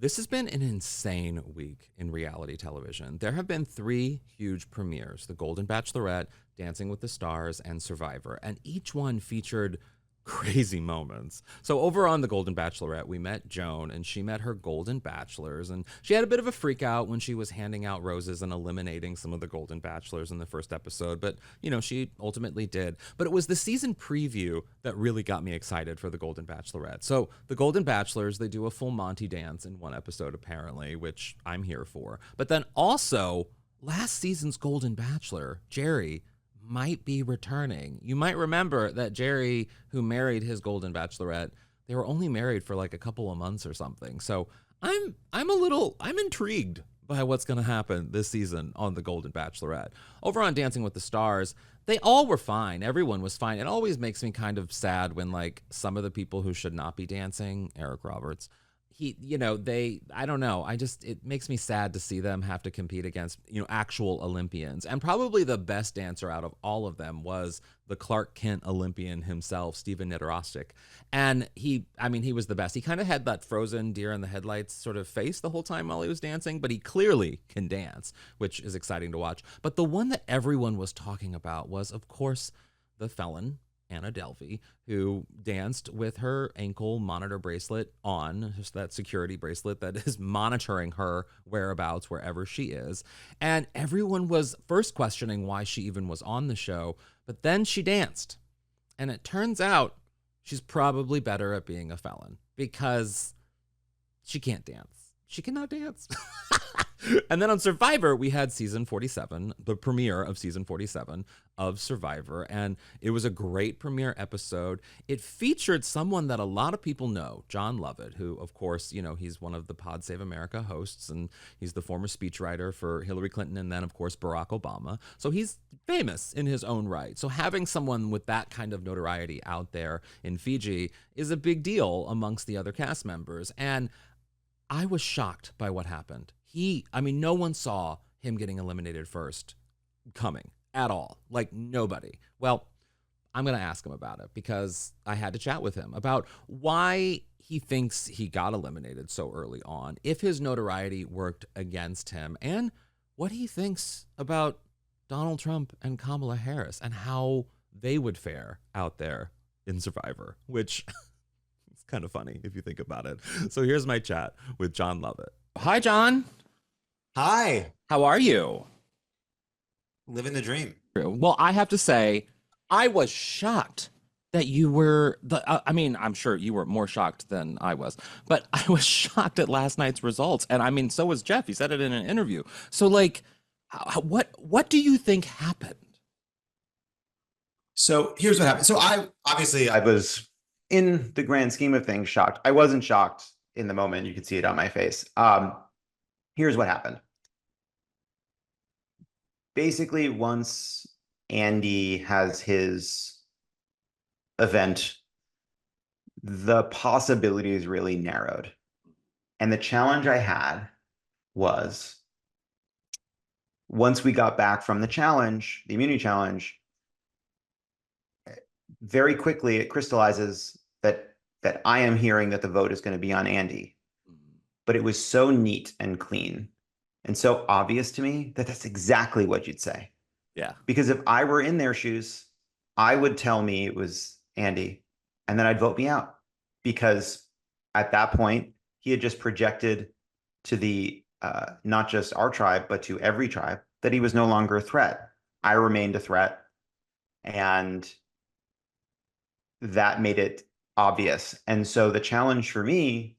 This has been an insane week in reality television. There have been three huge premieres: The Golden Bachelorette, Dancing with the Stars, and Survivor. And each one featured crazy moments. So over on The Golden Bachelorette, we met Joan, and she met her Golden Bachelors. And she had a bit of a freak out when she was handing out roses and eliminating some of the Golden Bachelors in the first episode. But, she ultimately did. But it was the season preview that really got me excited for The Golden Bachelorette. So the Golden Bachelors, they do a full Monty dance in one episode, apparently, which I'm here for. But then also, last season's Golden Bachelor, Jerry, might be returning. You might remember that Jerry, who married his Golden Bachelorette, they were only married for like a couple of months or something. So I'm intrigued by what's going to happen this season on The Golden Bachelorette. Over on Dancing with the Stars, they all were fine. Everyone was fine. It always makes me kind of sad when like some of the people who should not be dancing, Eric Roberts, I don't know. It makes me sad to see them have to compete against, actual Olympians. And probably the best dancer out of all of them was the Clark Kent Olympian himself, Steven Niederostic. And he was the best. He kind of had that frozen deer in the headlights sort of face the whole time while he was dancing, but he clearly can dance, which is exciting to watch. But the one that everyone was talking about was, of course, the felon, Anna Delvey, who danced with her ankle monitor bracelet on, just that security bracelet that is monitoring her whereabouts wherever she is. And everyone was first questioning why she even was on the show, but then she danced. And it turns out she's probably better at being a felon because she can't dance. She cannot dance. And then on Survivor, we had season 47, the premiere of season 47 of Survivor. And it was a great premiere episode. It featured someone that a lot of people know, Jon Lovett, who, of course, he's one of the Pod Save America hosts, and he's the former speechwriter for Hillary Clinton and then, of course, Barack Obama. So he's famous in his own right. So having someone with that kind of notoriety out there in Fiji is a big deal amongst the other cast members. And I was shocked by what happened. No one saw him getting eliminated first coming at all. Like, nobody. Well, I'm going to ask him about it because I had to chat with him about why he thinks he got eliminated so early on, if his notoriety worked against him, and what he thinks about Donald Trump and Kamala Harris and how they would fare out there in Survivor, which is kind of funny if you think about it. So here's my chat with Jon Lovett. Hi, Jon. Hi. How are you? Living the dream. Well, I have to say, I was shocked that you were I'm sure you were more shocked than I was, but I was shocked at last night's results. And so was Jeff. He said it in an interview. So like, what do you think happened? So here's what happened. So I was, in the grand scheme of things, shocked. I wasn't shocked in the moment. You could see it on my face. Here's what happened. Basically, once Andy has his event, the possibilities really narrowed. And the challenge I had was, once we got back from the challenge, the immunity challenge, very quickly it crystallizes that I am hearing that the vote is going to be on Andy. But it was so neat and clean and so obvious to me that that's exactly what you'd say. Yeah. Because if I were in their shoes, I would tell me it was Andy, and then I'd vote me out, because at that point he had just projected to the not just our tribe, but to every tribe, that he was no longer a threat. I remained a threat, and that made it obvious. And so the challenge for me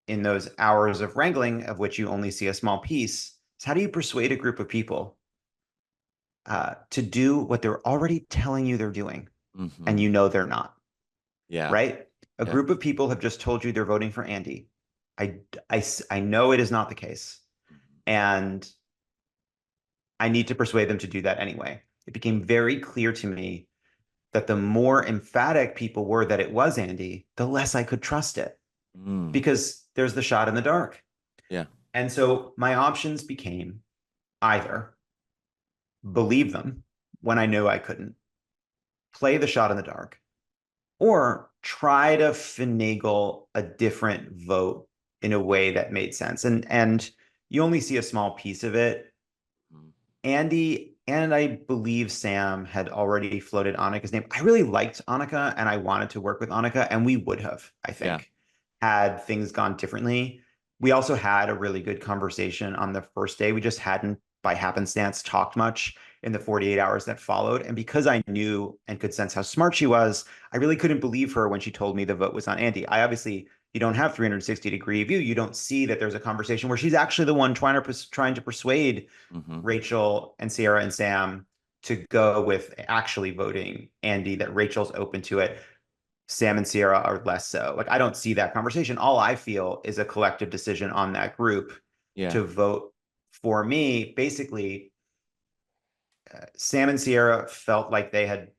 in those hours of wrangling, of which you only see a small piece, is how do you persuade a group of people to do what they're already telling you they're doing, and they're not? Yeah. Right? A group of people have just told you they're voting for Andy. I know it is not the case, and I need to persuade them to do that anyway. It became very clear to me that the more emphatic people were that it was Andy, the less I could trust it, because there's the shot in the dark. Yeah. And so my options became either believe them when I knew I couldn't, play the shot in the dark, or try to finagle a different vote in a way that made sense. And you only see a small piece of it. Andy and I believe Sam had already floated Annika's name. I really liked Annika and I wanted to work with Annika, and we would have, I Yeah. think, had things gone differently. We also had a really good conversation on the first day. We just hadn't, by happenstance, talked much in the 48 hours that followed. And because I knew and could sense how smart she was, I really couldn't believe her when she told me the vote was on Andy. I obviously, you don't have 360-degree view. You don't see that there's a conversation where she's actually the one trying to persuade Rachel and Sierra and Sam to go with actually voting Andy, that Rachel's open to it. Sam and Sierra are less so. Like, I don't see that conversation. All I feel is a collective decision on that group to vote for me. Basically, Sam and Sierra felt like they had,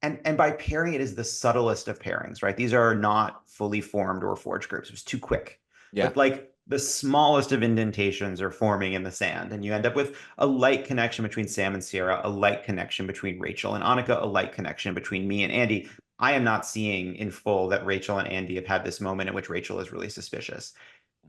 and by pairing, it is the subtlest of pairings, right? These are not fully formed or forged groups. It was too quick. Yeah. But like the smallest of indentations are forming in the sand, and you end up with a light connection between Sam and Sierra, a light connection between Rachel and Annika, a light connection between me and Andy. I am not seeing in full that Rachel and Andy have had this moment in which Rachel is really suspicious.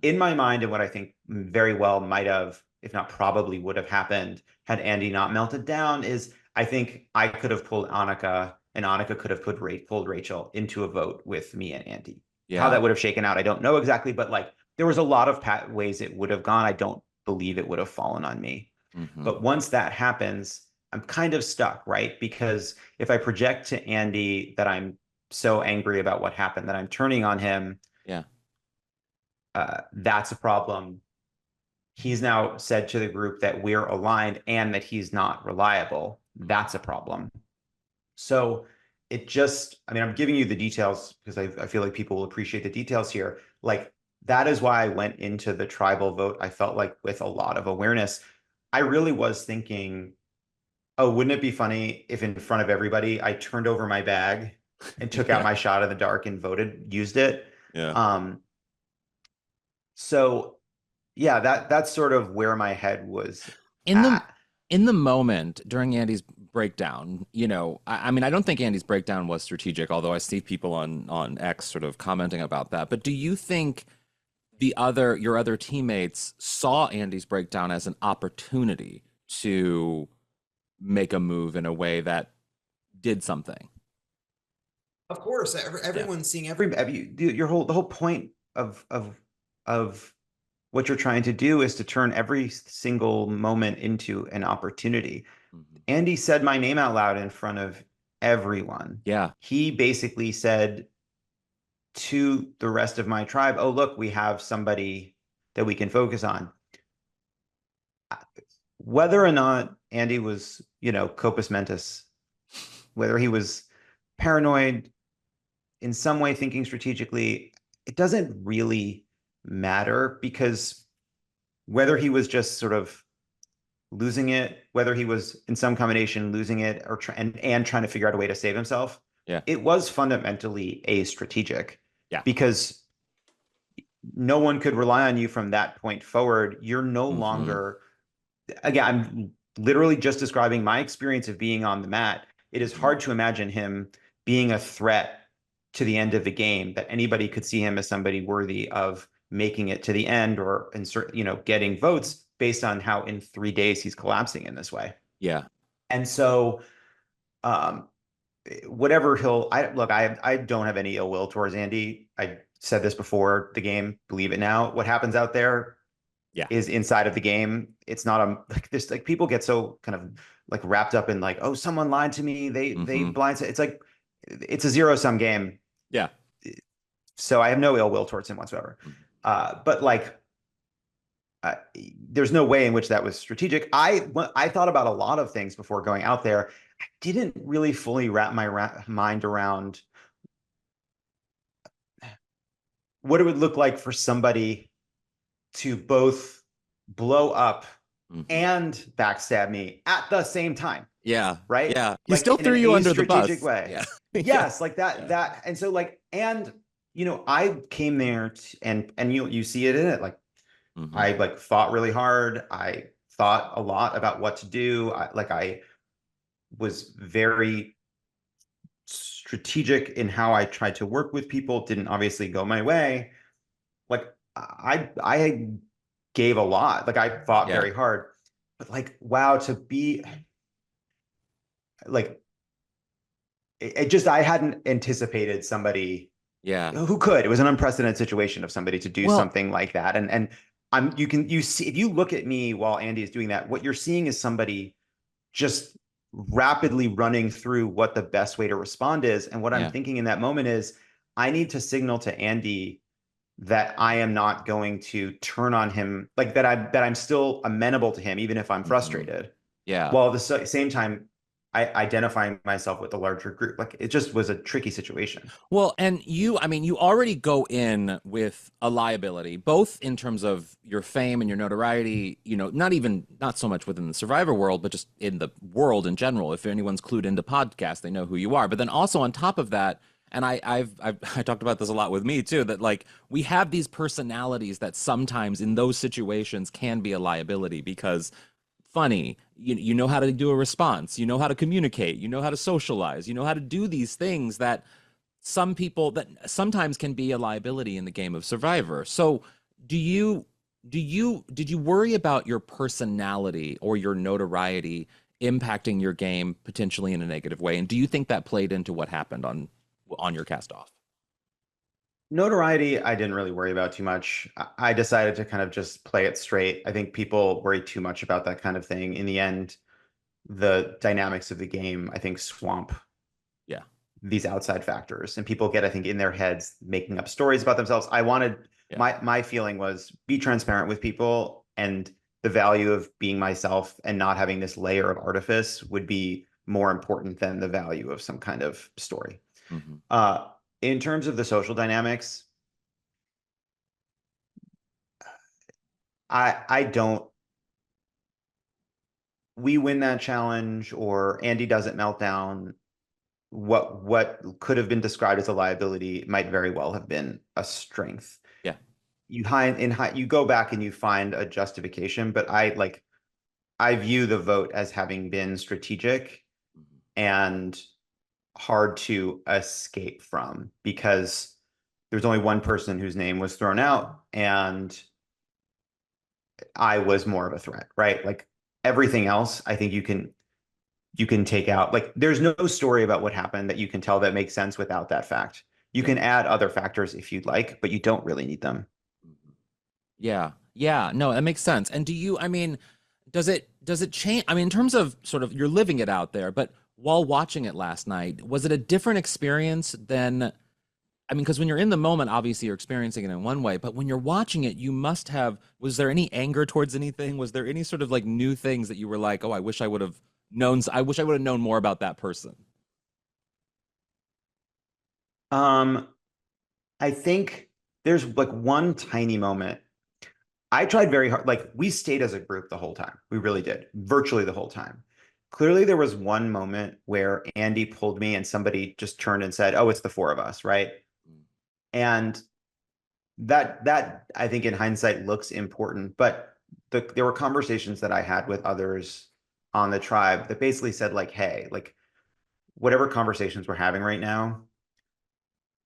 In my mind, and what I think very well might have, if not probably would have happened had Andy not melted down, is I think I could have pulled Annika and Annika could have pulled Rachel into a vote with me and Andy. Yeah. How that would have shaken out, I don't know exactly, but like there was a lot of ways it would have gone. I don't believe it would have fallen on me. But once that happens, I'm kind of stuck, right? Because if I project to Andy that I'm so angry about what happened that I'm turning on him, Yeah. that's a problem. He's now said to the group that we're aligned and that he's not reliable. That's a problem. So it just, I mean, I'm giving you the details because I feel like people will appreciate the details here. Like, that is why I went into the tribal vote, I felt like, with a lot of awareness. I really was thinking, oh, wouldn't it be funny if in front of everybody I turned over my bag and took out my shot in the dark and used it. Yeah. So yeah, that's sort of where my head was In the at. in the moment during Andy's breakdown, I mean, I don't think Andy's breakdown was strategic, although I see people on X sort of commenting about that. But do you think your other teammates saw Andy's breakdown as an opportunity to make a move in a way that did something? Of course, everyone's seeing the whole point of what you're trying to do is to turn every single moment into an opportunity. Andy said my name out loud in front of everyone. Yeah. He basically said to the rest of my tribe, oh, look, we have somebody that we can focus on. Whether or not Andy was, compos mentis, whether he was paranoid, in some way thinking strategically, it doesn't really matter, because whether he was just sort of losing it, whether he was in some combination losing it or trying to figure out a way to save himself, it was fundamentally a strategic. Yeah. Because no one could rely on you from that point forward. You're no longer, again, I'm literally just describing my experience of being on the mat. It is hard to imagine him being a threat to the end of the game, that anybody could see him as somebody worthy of making it to the end or getting votes based on how in 3 days he's collapsing in this way. Yeah. And so whatever I don't have any ill will towards Andy. I said this before the game, believe it now. What happens out there is inside of the game. It's not like this, like people get so kind of like wrapped up in like, oh, someone lied to me. They blindside. It's like, it's a zero-sum game. Yeah. So I have no ill will towards him whatsoever. But like, there's no way in which that was strategic. I thought about a lot of things before going out there. I didn't really fully wrap my mind around what it would look like for somebody to both blow up and backstab me at the same time. Yeah. Right. Yeah. He like, still threw you under the bus. Strategic way. Yeah. Yes. Like that. And so like, and I came there and you see it in it. Like, I like fought really hard. I thought a lot about what to do. I was very strategic in how I tried to work with people. It didn't obviously go my way. Like, I gave a lot. Like I fought Yeah. very hard, but like, wow, to be like, it just, I hadn't anticipated somebody Yeah. who could. It was an unprecedented situation of somebody to do Well, something like that. And you see, if you look at me while Andy is doing that, what you're seeing is somebody just rapidly running through what the best way to respond is. And what I'm yeah. thinking in that moment is, I need to signal to Andy that I am not going to turn on him, like that I'm still amenable to him, even if I'm Hmm. frustrated, Yeah. while at the same time I identifying myself with the larger group. Like it just was a tricky situation. Well, and you, I mean, you already go in with a liability, both in terms of your fame and your notoriety, not so much within the Survivor world, but just in the world in general. If anyone's clued into podcasts, they know who you are. But then also on top of that, and I've I talked about this a lot with me too, that like we have these personalities that sometimes in those situations can be a liability because funny, you know how to do a response, you know how to communicate, you know how to socialize, you know how to do these things that some people that sometimes can be a liability in the game of Survivor. So, do you did you worry about your personality or your notoriety impacting your game potentially in a negative way? And do you think that played into what happened on your cast off? Notoriety, I didn't really worry about too much. I decided to kind of just play it straight. I think people worry too much about that kind of thing. In the end, the dynamics of the game, I think, swamp Yeah. these outside factors, and people get, I think, in their heads making up stories about themselves. I wanted, Yeah. my feeling was, be transparent with people, and the value of being myself and not having this layer of artifice would be more important than the value of some kind of story. Hmm. Uh, in terms of the social dynamics, I don't, we win that challenge or Andy doesn't melt down, what could have been described as a liability might very well have been a strength. Yeah. You go back and you find a justification, but I view the vote as having been strategic Mhm. and hard to escape from, because there's only one person whose name was thrown out, and I was more of a threat, right? Like everything else, I think you can take out. Like there's no story about what happened that you can tell that makes sense without that fact. You Yeah. can add other factors if you'd like, but you don't really need them. Mhm. Yeah. Yeah. No, that makes sense. And do you, I mean, does it change? I mean, in terms of sort of you're living it out there, but while watching it last night, was it a different experience than I mean, because when you're in the moment, obviously you're experiencing it in one way, but when you're watching it, you must have, was there any anger towards anything? Was there any sort of like new things that you were like, oh, I wish I would have known, I wish I would have known more about that person? Um, I think there's like one tiny moment. I tried very hard. Like we stayed as a group the whole time. We really did, virtually the whole time. Clearly, there was one moment where Andy pulled me and somebody just turned and said, "Oh, it's the four of us," right? And that I think in hindsight looks important, but there were conversations that I had with others on the tribe that basically said like, "Hey, like whatever conversations we're having right now,"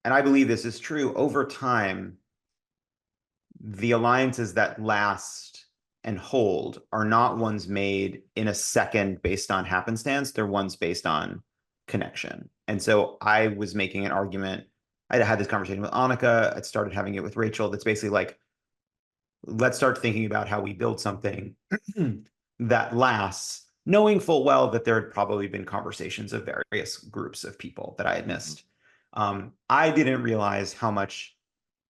and I believe this is true, over time, the alliances that last and hold are not ones made in a second based on happenstance. They're ones based on connection. And so I was making an argument. I had this conversation with Annika. I started having it with Rachel. That's basically like, let's start thinking about how we build something that lasts, knowing full well that there had probably been conversations of various groups of people that I had Mhm. missed. I didn't realize how much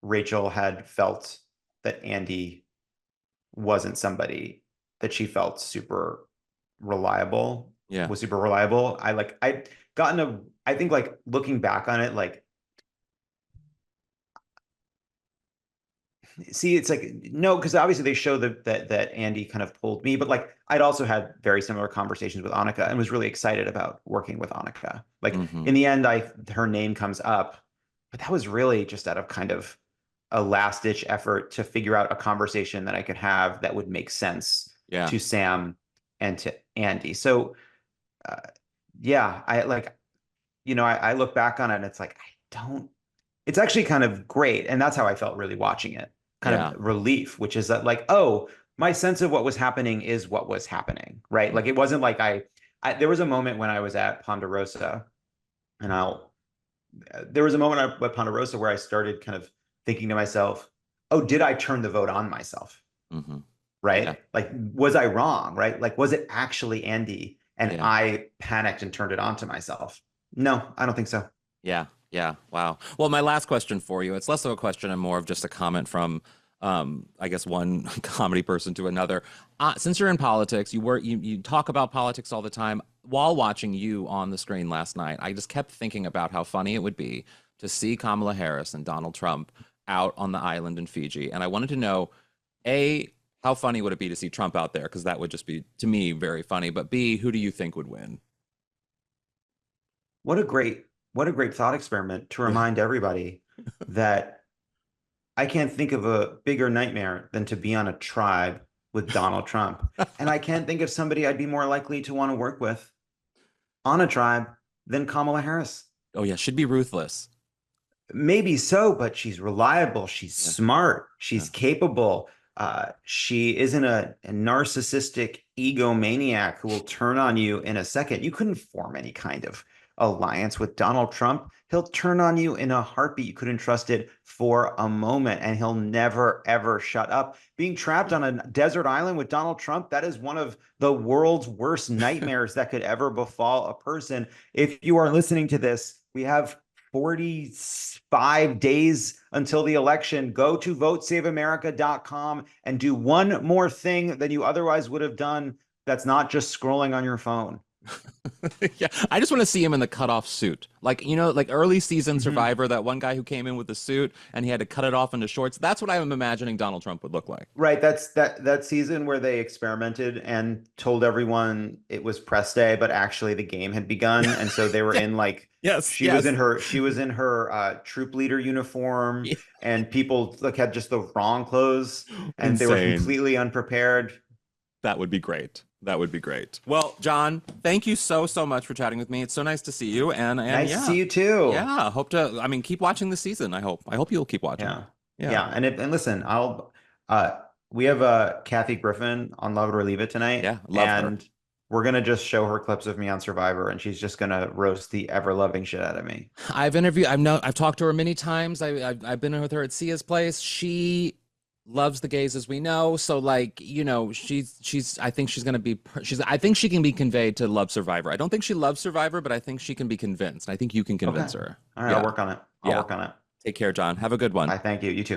Rachel had felt that Andy wasn't somebody that she felt super reliable, Yeah. was super reliable. I'd gotten I think like looking back on it, like, see, it's like, no, because obviously they show that Andy kind of pulled me, but like I'd also had very similar conversations with Annika and was really excited about working with Annika. Like Hmm. in the end, her name comes up, but that was really just out of kind of a last ditch effort to figure out a conversation that I could have that would make sense Yeah. to Sam and to Andy. So uh, yeah, I like, I look back on it and it's like, I don't, it's actually kind of great. And that's how I felt really watching it. kind of relief, which is that like, oh, my sense of what was happening is what was happening, right? Like it wasn't like I there was a moment when I was at Ponderosa, and there was a moment at Ponderosa where I started kind of thinking to myself, oh, did I turn the vote on myself? Mm-hmm. Right? Yeah. Like, was I wrong? Right? Like, was it actually Andy? And Yeah. I panicked and turned it on to myself. No, I don't think so. Yeah. Yeah. Wow. Well, my last question for you, it's less of a question and more of just a comment from, I guess, one comedy person to another. Since you're in politics, you talk about politics all the time. While watching you on the screen last night, I just kept thinking about how funny it would be to see Kamala Harris and Donald Trump out on the island in Fiji. And I wanted to know, A, how funny would it be to see Trump out there? Because that would just be, to me, very funny. But B, who do you think would win? What a great thought experiment to Yeah. remind everybody that I can't think of a bigger nightmare than to be on a tribe with Donald Trump. And I can't think of somebody I'd be more likely to want to work with on a tribe than Kamala Harris. Oh, yeah. Should be ruthless. Maybe so, but she's reliable. She's Yeah. smart. Yeah. She's capable. She isn't a narcissistic egomaniac who will turn on you in a second. You couldn't form any kind of alliance with Donald Trump. He'll turn on you in a heartbeat. You couldn't trust it for a moment, and he'll never, ever shut up. Being trapped on a desert island with Donald Trump, that is one of the world's worst nightmares that could ever befall a person. If you are listening to this, we have 45 days until the election. Go to votesaveamerica.com and do one more thing than you otherwise would have done that's not just scrolling on your phone. Yeah, I just want to see him in the cutoff suit, like like early season Mhm. Survivor. That one guy who came in with the suit and he had to cut it off into shorts. That's what I'm imagining Donald Trump would look like. Right. That's that season where they experimented and told everyone it was press day, but actually the game had begun. And so they were Yeah. in like Yes. she Yes. was in her troop leader uniform, Yeah. and people like had just the wrong clothes and they were Insane. completely unprepared. That would be great. That would be great. Well, John, thank you so much for chatting with me. It's so nice to see you. And Nice to yeah, see you too. yeah. Hope to. I mean, keep watching the season. I hope you'll keep watching. Yeah. Yeah. Yeah. And listen, we have Kathy Griffin on Love It or Leave It tonight. Yeah. Love her. And we're gonna just show her clips of me on Survivor, and she's just gonna roast the ever loving shit out of me. I've talked to her many times. I've been with her at Sia's place. She loves the gays, as we know. So like, she's I think she's gonna be I think she can be conveyed to love Survivor. I don't think she loves Survivor, but I think she can be convinced. I think you can convince Okay. her. All right, Yeah. I'll work on it. I'll Yeah. work on it. Take care, John. Have a good one. I thank you. You too.